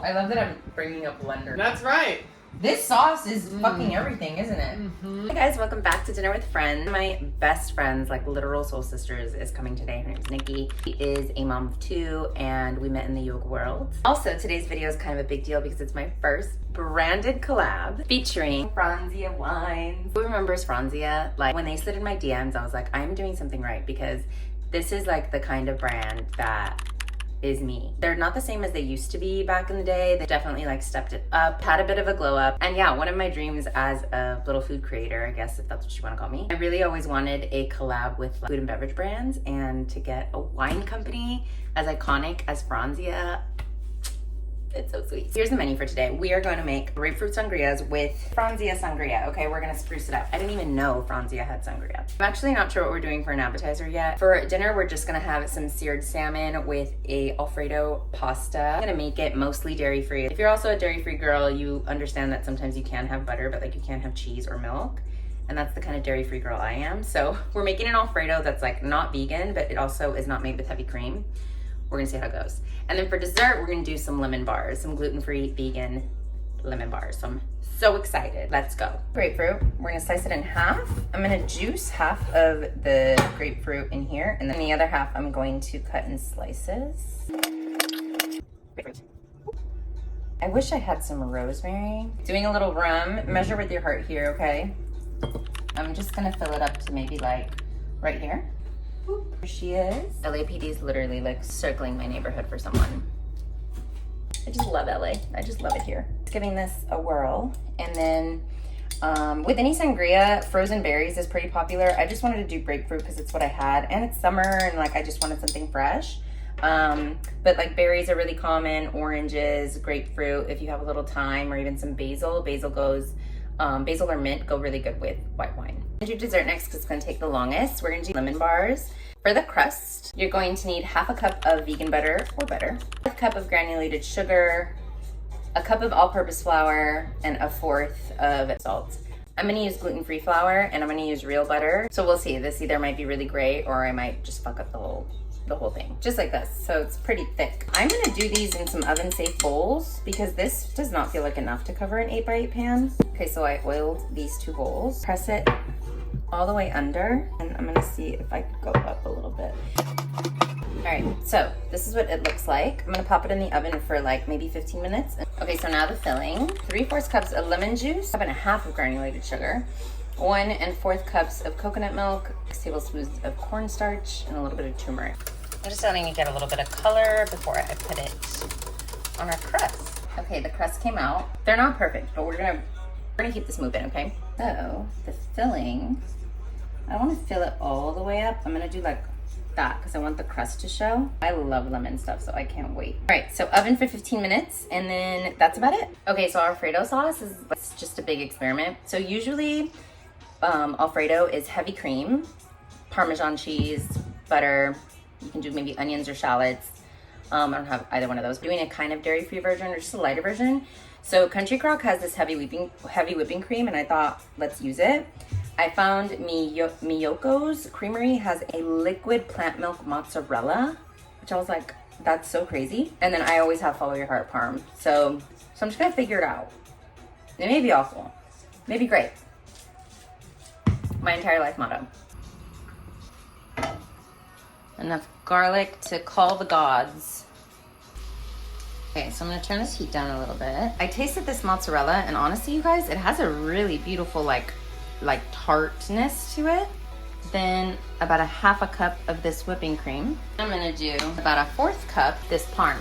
I love that I'm bringing up blender. That's right. This sauce is fucking everything, isn't it? Hey guys, welcome back to Dinner with Friends. My best friends, like literal soul sisters, is coming today. Her name's Nikki. She is a mom of two and we met in the yoga world. Also, today's video is kind of a big deal because it's my first branded collab featuring Franzia wines. Who remembers Franzia? Like when they slid in my DMs, I was like, I'm doing something right because this is like the kind of brand that is me. They're not the same as they used to be back in the day. They definitely like stepped it up, had a bit of a glow up. And yeah, one of my dreams as a little food creator, I guess if that's what you want to call me, I really always wanted a collab with like, food and beverage brands, and to get a wine company as iconic as Franzia. It's so sweet. Here's the menu for today. We are going to make grapefruit sangrias with Franzia sangria. Okay, we're gonna spruce it up. I didn't even know Franzia had sangria. I'm actually not sure what we're doing for an appetizer yet. For dinner, we're just gonna have some seared salmon with a Alfredo pasta. I'm gonna make it mostly dairy-free. If you're also a dairy-free girl, you understand that sometimes you can have butter, but like you can't have cheese or milk. And that's the kind of dairy-free girl I am. So we're making an Alfredo that's like not vegan, but it also is not made with heavy cream. We're gonna see how it goes. And then for dessert, we're gonna do some lemon bars, some gluten-free vegan lemon bars. So I'm so excited. Let's go. Grapefruit, we're gonna slice it in half. I'm gonna juice half of the grapefruit in here, and then the other half I'm going to cut in slices. Grapefruit. I wish I had some rosemary. Doing a little rum, measure with your heart here, okay? I'm just gonna fill it up to maybe like right here. There she is. LAPD is literally like circling my neighborhood for someone. I just love LA. I just love it here. Giving this a whirl. And then with any sangria, frozen berries is pretty popular. I just wanted to do grapefruit because it's what I had. And it's summer and like I just wanted something fresh. But like berries are really common, oranges, grapefruit, if you have a little time, or even some basil. Basil or mint go really good with white wine. I'm gonna do dessert next because it's gonna take the longest. We're gonna do lemon bars. For the crust, you're going to need half a cup of vegan butter or butter, a cup of granulated sugar, a cup of all-purpose flour, and a fourth of salt. I'm gonna use gluten-free flour and I'm gonna use real butter. So we'll see, this either might be really great or I might just fuck up the whole thing, just like this. So it's pretty thick. I'm gonna do these in some oven safe bowls because this does not feel like enough to cover an 8x8 pan. Okay, so I oiled these two bowls, press it all the way under, and I'm gonna see if I could go up a little bit. All right, so this is what it looks like. I'm gonna pop it in the oven for like maybe 15 minutes. Okay, so now the filling. 3/4 cups of lemon juice, 1.5 of granulated sugar, 1 1/4 cups of coconut milk, 6 tablespoons of cornstarch, and a little bit of turmeric. I'm just letting it get a little bit of color before I put it on our crust. Okay, the crust came out. They're not perfect, but we're gonna keep this moving, okay? So the filling, I don't want to fill it all the way up. I'm gonna do like that because I want the crust to show. I love lemon stuff, so I can't wait. All right, so oven for 15 minutes, and then that's about it. Okay, so Alfredo sauce is just a big experiment. So usually Alfredo is heavy cream, Parmesan cheese, butter. You can do maybe onions or shallots. I don't have either one of those. I'm doing a kind of dairy-free version or just a lighter version. So Country Crock has this heavy whipping cream, and I thought, let's use it. I found Miyoko's Creamery has a liquid plant milk mozzarella, which I was like, that's so crazy. And then I always have Follow Your Heart Parm. So I'm just gonna figure it out. It may be awful, maybe great. My entire life motto. Enough garlic to call the gods. Okay, so I'm gonna turn this heat down a little bit. I tasted this mozzarella, and honestly, you guys, it has a really beautiful like tartness to it. Then about 1/2 cup of this whipping cream. I'm gonna do about 1/4 cup this parm.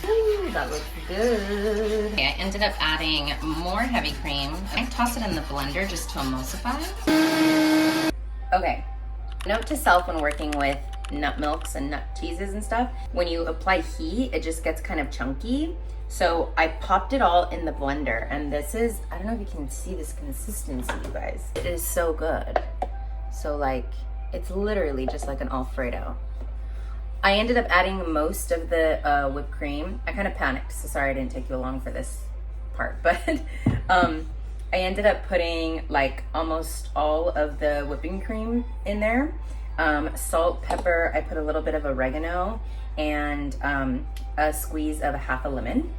Ooh, that looks good. Okay, I ended up adding more heavy cream. I toss it in the blender just to emulsify. Okay, note to self when working with nut milks and nut cheeses and stuff, when you apply heat, it just gets kind of chunky. So I popped it all in the blender, and this is, I don't know if you can see this consistency, you guys. It is so good. So like, it's literally just like an Alfredo. I ended up adding most of the whipped cream. I kind of panicked, so sorry I didn't take you along for this part, but I ended up putting like almost all of the whipping cream in there. Salt, pepper, I put a little bit of oregano, and a squeeze of half a lemon.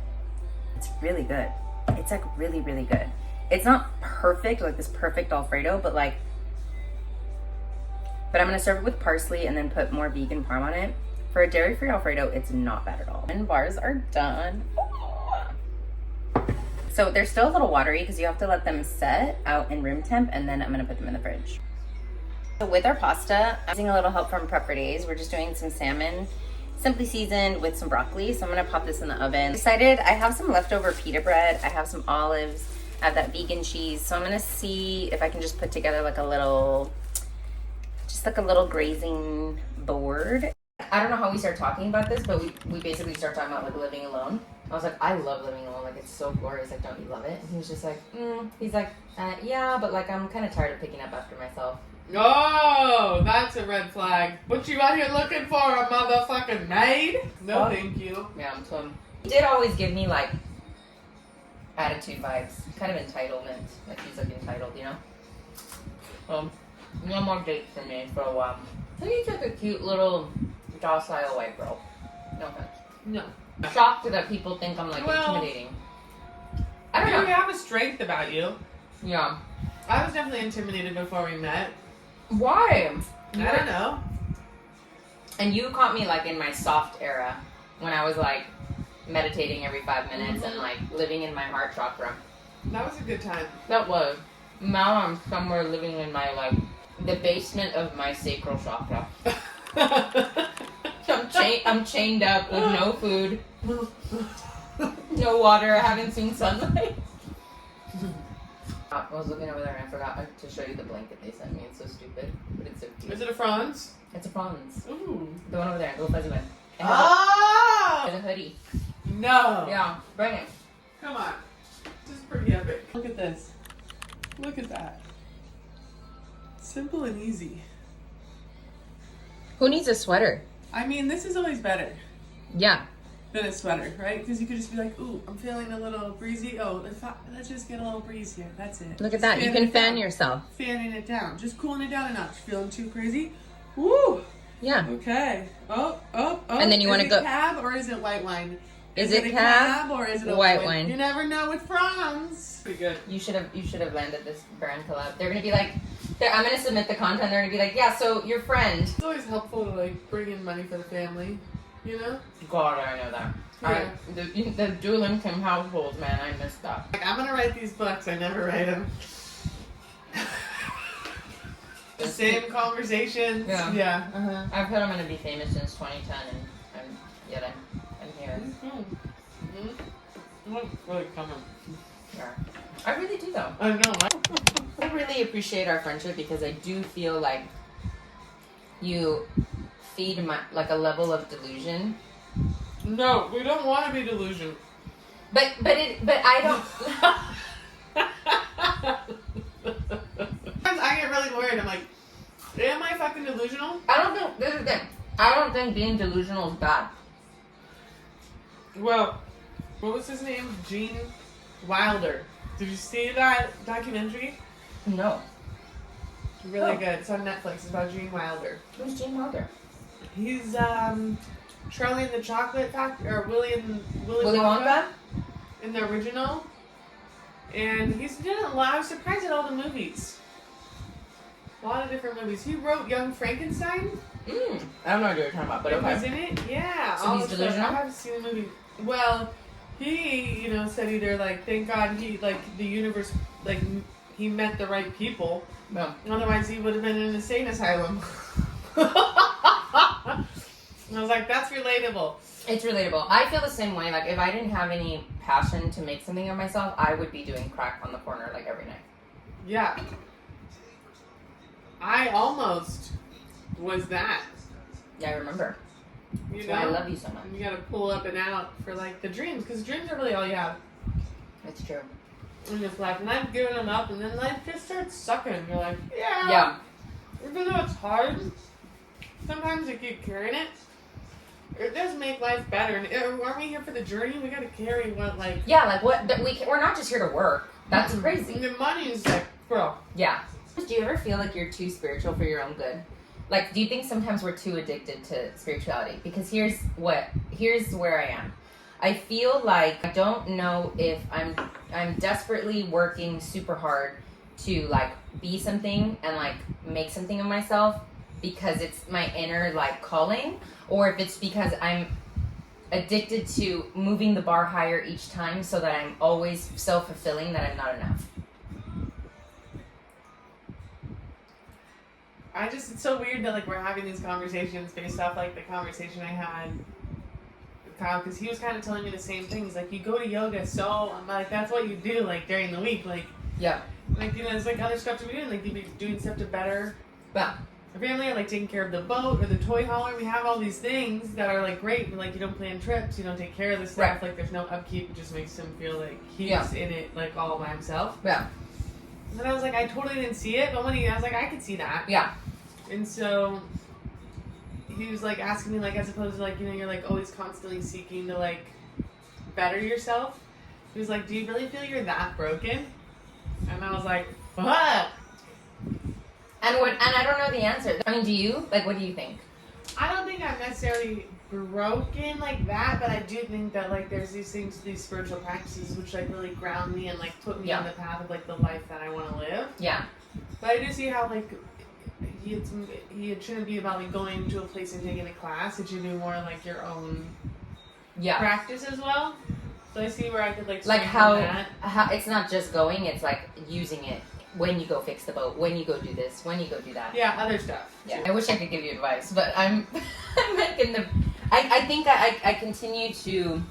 It's really good. It's like really, really good. It's not perfect, like this perfect Alfredo, but like, but I'm gonna serve it with parsley and then put more vegan parm on it. For a dairy-free Alfredo, it's not bad at all. And bars are done. So they're still a little watery because you have to let them set out in room temp, and then I'm gonna put them in the fridge. So with our pasta, I'm using a little help from Prep for Days. We're just doing some salmon, simply seasoned with some broccoli. So I'm gonna pop this in the oven. Decided I have some leftover pita bread. I have some olives. I have that vegan cheese. So I'm gonna see if I can just put together like a little, just like a little grazing board. I don't know how we started talking about this, but we basically started talking about like living alone. I was like, I love living alone. Like, it's so glorious. Like, don't you love it? And he was just like, he's like, yeah, but like, I'm kind of tired of picking up after myself. Oh, that's a red flag. What you out here looking for, a motherfucking maid? No, thank you. Yeah, so he did always give me like attitude vibes, kind of entitlement. Like he's like entitled, you know. No more dates for me for a while. I think he's like a cute little docile white girl. No offense. No. Shocked that people think I'm like intimidating. I don't know. You have a strength about you. Yeah. I was definitely intimidated before we met. Why? I don't know. And you caught me like in my soft era when I was like meditating every 5 minutes and like living in my heart chakra. That was a good time. That was. Now I'm somewhere living in my like the basement of my sacral chakra. So I'm chained up with no food, no water. I haven't seen sunlight. I was looking over there and I forgot to show you the blanket they sent me. It's so stupid, but it's so cute. Is it a Franz? It's a Franz. Ooh. The one over there, the little fuzzy one. Oh! And a hoodie. No. Yeah, bring it. Come on. This is pretty epic. Look at this. Look at that. Simple and easy. Who needs a sweater? I mean, this is always better Yeah. than a sweater, right? Because you could just be like, ooh, I'm feeling a little breezy. Oh, let's just get a little breeze here. That's it. Look at that. You can fan yourself. Fanning it down. Just cooling it down a notch. Feeling too crazy? Woo! Yeah. Okay. Oh. And then you want to go. Is it cab or is it white wine? Is it a cab or is it a white wine? You never know with Franz. Pretty good. You should have landed this brand collab. They're gonna be like, I'm gonna submit the content. They're gonna be like, yeah. So your friend. It's always helpful to like bring in money for the family, you know? God, I know that. Yeah. The dual income households, man. I missed that. Like, I'm gonna write these books. I never write them. The same conversations. Yeah. Yeah. Uh-huh. I've heard I'm gonna be famous since 2010, and yet I'm here. Mm-hmm. What's really coming? Yeah. I really do though. I know. I really appreciate our friendship because I do feel like you feed my like a level of delusion. No, we don't want to be delusional. But I don't. Sometimes I get really worried. I'm like, am I fucking delusional? I don't think this is the thing. I don't think being delusional is bad. Well, what was his name? Gene Wilder. Did you see that documentary? No. Really good. It's on Netflix. It's about Gene Wilder. Who's Gene Wilder? He's Charlie and the Chocolate Factory, or Willy Wonka? in the original. And he's done a lot. I was surprised at all the movies. A lot of different movies. He wrote Young Frankenstein. I don't know what you're talking about, but It was okay. in it? Yeah. So all he's the stuff. delusional? I haven't seen the movie. Well, he, said either, like, thank God he, like, the universe, like, he met the right people. No. Otherwise, he would have been in an insane asylum. And I was like, that's relatable. It's relatable. I feel the same way. Like, if I didn't have any passion to make something of myself, I would be doing crack on the corner, like, every night. Yeah. I almost was that. Yeah, I remember. You That's know? why I love you so much. You gotta pull up and out for, like, the dreams. Because dreams are really all you have It's true. in this life. And I've given them up, and then life just starts sucking. You're like, yeah. Yeah. Even though it's hard, sometimes you keep carrying it. It does make life better. And aren't we here for the journey? We gotta carry what, like... Yeah, like, what? But we're not just here to work. That's crazy. And the money is like, bro. Yeah. Do you ever feel like you're too spiritual for your own good? Like, do you think sometimes we're too addicted to spirituality? Because here's where I am. I feel like I don't know if I'm desperately working super hard to like be something and like make something of myself because it's my inner like calling, or if it's because I'm addicted to moving the bar higher each time so that I'm always self-fulfilling that I'm not enough. It's so weird that like we're having these conversations based off like the conversation I had with Kyle, because he was kind of telling me the same things. Like, you go to yoga, so I'm like, that's what you do like during the week, like Yeah. like, you know, there's like other stuff to be doing, like you be doing stuff to better Yeah. our family, or like taking care of the boat or the toy hauler. We have all these things that are like great, but like you don't plan trips, you don't take care of the stuff. Right. Like there's no upkeep. It just makes him feel like he's Yeah. in it like all by himself. Yeah. And then I was like, I totally didn't see it, but when I was like, I could see that. Yeah. And so he was like asking me, like, as opposed to like, you know, you're like always constantly seeking to like better yourself. He was like, do you really feel you're that broken? And I was like, fuck. And I don't know the answer. I mean, do you? Like, what do you think? I don't think I'm necessarily broken like that, but I do think that like there's these things, these spiritual practices which like really ground me and like put me Yeah. on the path of like the life that I want to live. Yeah. But I do see how like it shouldn't be about like going to a place and taking a class. It should be more like your own Yeah. practice as well. So I see where I could like Like strengthen that. how it's not just going, it's like using it when you go fix the boat, when you go do this, when you go do that. Yeah, other stuff. Yeah. too. I wish I could give you advice, but I'm like in the I think I continue to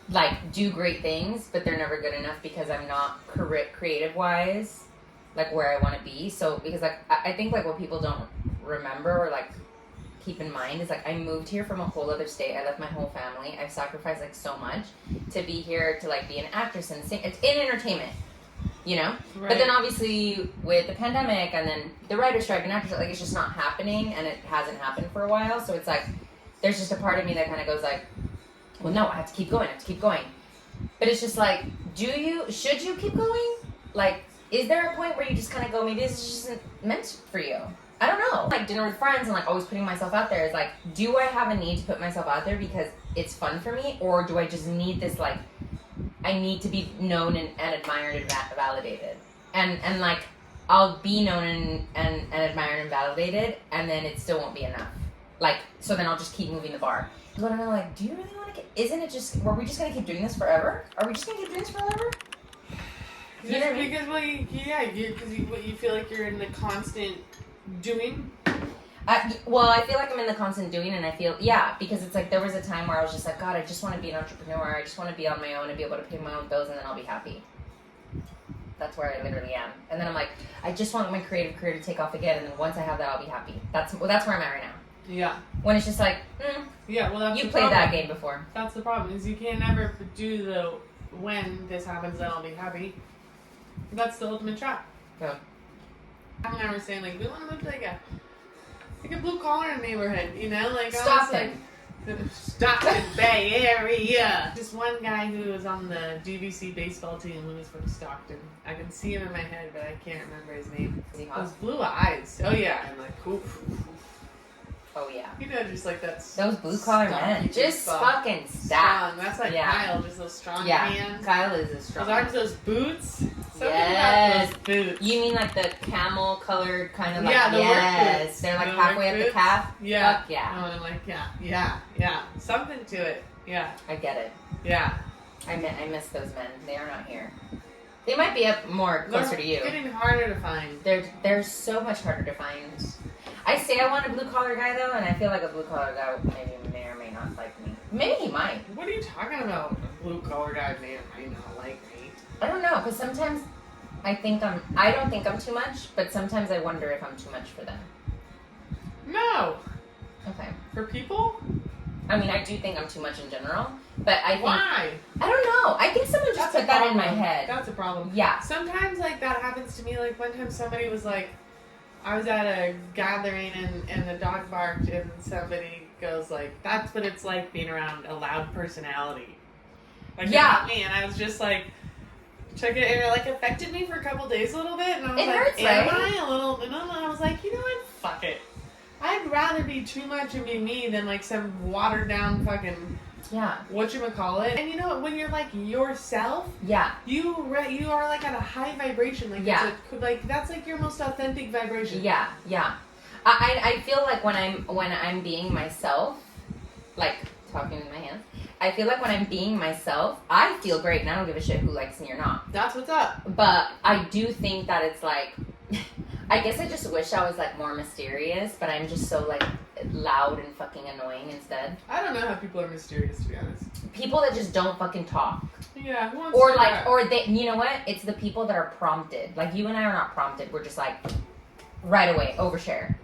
like do great things, but they're never good enough because I'm not creative wise like where I want to be. So because like I think like what people don't remember or like keep in mind is like I moved here from a whole other state. I left my whole family. I've sacrificed like so much to be here, to like be an actress and sing. It's in entertainment, you know. Right. But then obviously with the pandemic and then the writer's strike and actors, like it's just not happening, and it hasn't happened for a while. So it's like there's just a part of me that kind of goes like, well, no, I have to keep going. I have to keep going. But it's just like, should you keep going? Like, is there a point where you just kind of go, maybe this just isn't meant for you? I don't know. Like dinner with friends and like always putting myself out there is like, do I have a need to put myself out there because it's fun for me, or do I just need this like, I need to be known and admired and validated, and like I'll be known and admired and validated, and then it still won't be enough. Like, so then I'll just keep moving the bar. But I'm like, do you really want to isn't it just, were we just going to keep doing this forever? Are we just going to keep doing this forever? You know, because you feel like you're in the constant doing. I feel like I'm in the constant doing, and I feel, because it's like there was a time where I was just like, God, I just want to be an entrepreneur. I just want to be on my own and be able to pay my own bills, and then I'll be happy. That's where I literally am. And then I'm like, I just want my creative career to take off again, and then once I have that, I'll be happy. That's where I'm at right now. Yeah. When it's just like, yeah, well, that's you the played problem. that game before. That's the problem, is you can't ever do the when this happens, then I'll be happy. That's the ultimate trap. Yeah. I remember saying, like, we want to move to like a blue collar neighborhood, you know? Like, Stockton. Stockton Bay Area. Just one guy who was on the DVC baseball team who was from Stockton. I can see him in my head, but I can't remember his name. Is he hot? Those blue eyes. Oh, yeah. And like, oof. Oh, yeah. You know, just like that. Those blue collar men. Just fucking stacked. Strong. That's like Yeah. Kyle, just those strong Yeah. hands. Kyle is a strong. Those arms, those boots. Something Yes. about those boots. You mean like the camel colored kind of like, Yeah, the work yes. boots. They're like The halfway work up the boots. calf. Yeah. Fuck yeah. Oh, and I'm like, yeah. Something to it. Yeah. I get it. Yeah. I miss those men. They are not here. They might be up more closer They're to you. getting harder to find. They're so much harder to find. I say I want a blue collar guy though, and I feel like a blue collar guy maybe may or may not like me. Maybe he might. What are you talking about? A blue collar guy may not like me. I don't know, because sometimes I don't think I'm too much, but sometimes I wonder if I'm too much for them. No. Okay. For people? I mean, I do think I'm too much in general, but I think... Why? I don't know. I think someone just put that in my head. That's a problem. Yeah. Sometimes, like, that happens to me. Like, one time somebody was like, I was at a gathering and the dog barked, and somebody goes like, that's what it's like being around a loud personality. Like, Yeah. about me, and I was just like, check it, and it like affected me for a couple days a little bit, and I was It like, hurts, am right? I a little, and I was like, you know what, fuck it. I'd rather be too much and be me than like some watered down fucking Yeah. whatchamacallit. And you know what? When you're like yourself, Yeah. you are like at a high vibration. Like Yeah. like that's like your most authentic vibration. Yeah. Yeah. I feel like when I'm being myself, like talking with my hands, I feel like when I'm being myself, I feel great and I don't give a shit who likes me or not. That's what's up. But I do think that it's like, I guess I just wish I was like more mysterious, but I'm just so like loud and fucking annoying instead. I don't know how people are mysterious, to be honest. People that just don't fucking talk. Yeah, who wants Or to do like, that? or they, you know what? It's the people that are prompted. Like you and I are not prompted. We're just like, right away, overshare.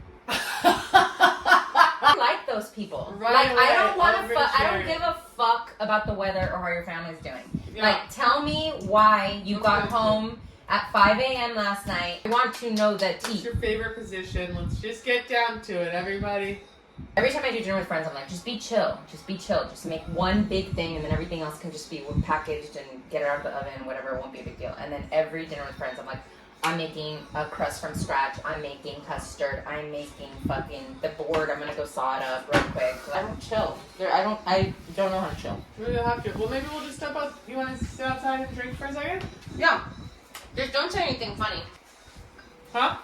I like those people. Right like away, I don't want to. I overshare. don't give a fuck about the weather or how your family's doing. Yeah. Like, tell me why you What's got good? home at 5 a.m. last night. I want to know the What's tea. your favorite position? Let's just get down to it, everybody. Every time I do dinner with friends, I'm like, just be chill. Just be chill. Just make one big thing, and then everything else can just be packaged and get it out of the oven, whatever. It won't be a big deal. And then every dinner with friends, I'm like, I'm making a crust from scratch. I'm making custard. I'm making fucking the board. I'm gonna go saw it up real quick. I don't chill. I don't know how to chill. We don't have to. Well, maybe we'll just step out. You want to sit outside and drink for a second? Yeah. Just don't say anything funny. Huh?